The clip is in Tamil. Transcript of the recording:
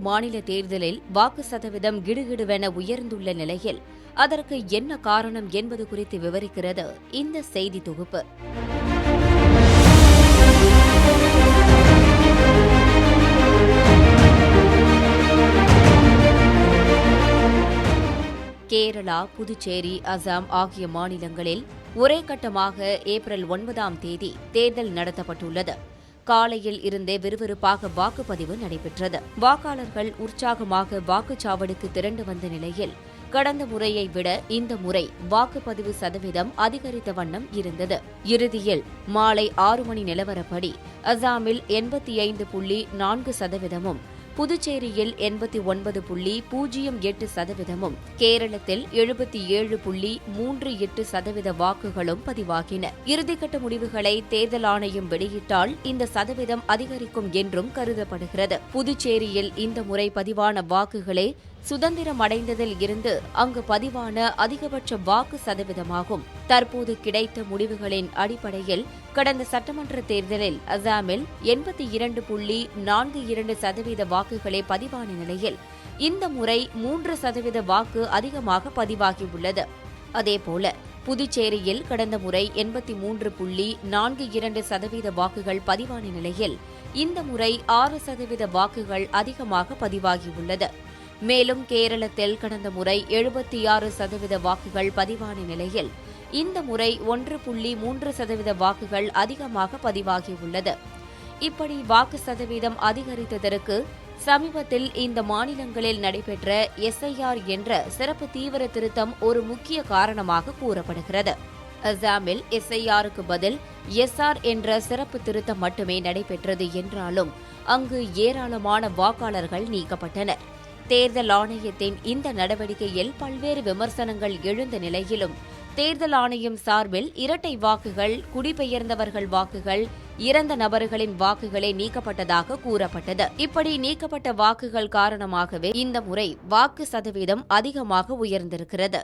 மாநில தேர்தலில் வாக்கு சதவீதம் கிடுகிடுவென உயர்ந்துள்ள நிலையில் அதற்கு என்ன காரணம் என்பது குறித்து விவரிக்கிறது இந்த செய்தி தொகுப்பு. கேரளா, புதுச்சேரி, அசாம் ஆகிய மாநிலங்களில் ஒரே கட்டமாக ஏப்ரல் 9ஆம் தேதி தேர்தல் நடத்தப்பட்டுள்ளது. காலையில் இருந்தே விறுவிறுப்பாக வாக்குப்பதிவு நடைபெற்றது. வாக்காளர்கள் உற்சாகமாக வாக்குச்சாவடிக்கு திரண்டு வந்த நிலையில் கடந்த முறையை விட இந்த முறை வாக்குப்பதிவு சதவீதம் அதிகரித்த வண்ணம் இருந்தது. இறுதியில் மாலை 6 மணி நிலவரப்படி அசாமில் 85.4%, புதுச்சேரியில் 89.08%, கேரளத்தில் 77.38% வாக்குகளும் பதிவாகின. இறுதிக்கட்ட முடிவுகளை தேர்தல் ஆணையம் வெளியிட்டால் இந்த சதவீதம் அதிகரிக்கும் என்றும் கருதப்படுகிறது. புதுச்சேரியில் இந்த முறை பதிவான வாக்குகளே சுதந்திரம் அடைந்ததில் இருந்து அங்கு பதிவான அதிகபட்ச வாக்கு சதவீதமாகும். தற்போது கிடைத்த முடிவுகளின் அடிப்படையில் கடந்த சட்டமன்ற தேர்தலில் அசாமில் 82.42% வாக்குகளே பதிவான நிலையில் இந்த முறை 3% வாக்கு அதிகமாக பதிவாகியுள்ளது. அதேபோல புதுச்சேரியில் கடந்த முறை 83.42% வாக்குகள் பதிவான நிலையில் இந்த முறை 6% வாக்குகள் அதிகமாக பதிவாகியுள்ளது. மேலும் கேரளத்தில் கடந்த முறை 76% வாக்குகள் பதிவான நிலையில் இந்த முறை 1.3% வாக்குகள் அதிகமாக பதிவாகியுள்ளது. இப்படி வாக்கு சதவீதம் அதிகரித்ததற்கு சமீபத்தில் இந்த மாநிலங்களில் நடைபெற்ற SIR என்ற சிறப்பு தீவிர திருத்தம் ஒரு முக்கிய காரணமாக கூறப்படுகிறது. அசாமில் SIRக்கு பதில் SR என்ற சிறப்பு திருத்தம் மட்டுமே நடைபெற்றது என்றாலும் அங்கு ஏராளமான வாக்காளர்கள் நீக்கப்பட்டனர். தேர்தல் ஆணையத்தின் இந்த நடவடிக்கையில் பல்வேறு விமர்சனங்கள் எழுந்த நிலையிலும் தேர்தல் ஆணையம் சார்பில் இரட்டை வாக்குகள், குடிபெயர்ந்தவர்கள் வாக்குகள், இறந்த நபர்களின் வாக்குகளே நீக்கப்பட்டதாக கூறப்பட்டது. இப்படி நீக்கப்பட்ட வாக்குகள் காரணமாகவே இந்த முறை வாக்கு சதவீதம் அதிகமாக உயர்ந்திருக்கிறது.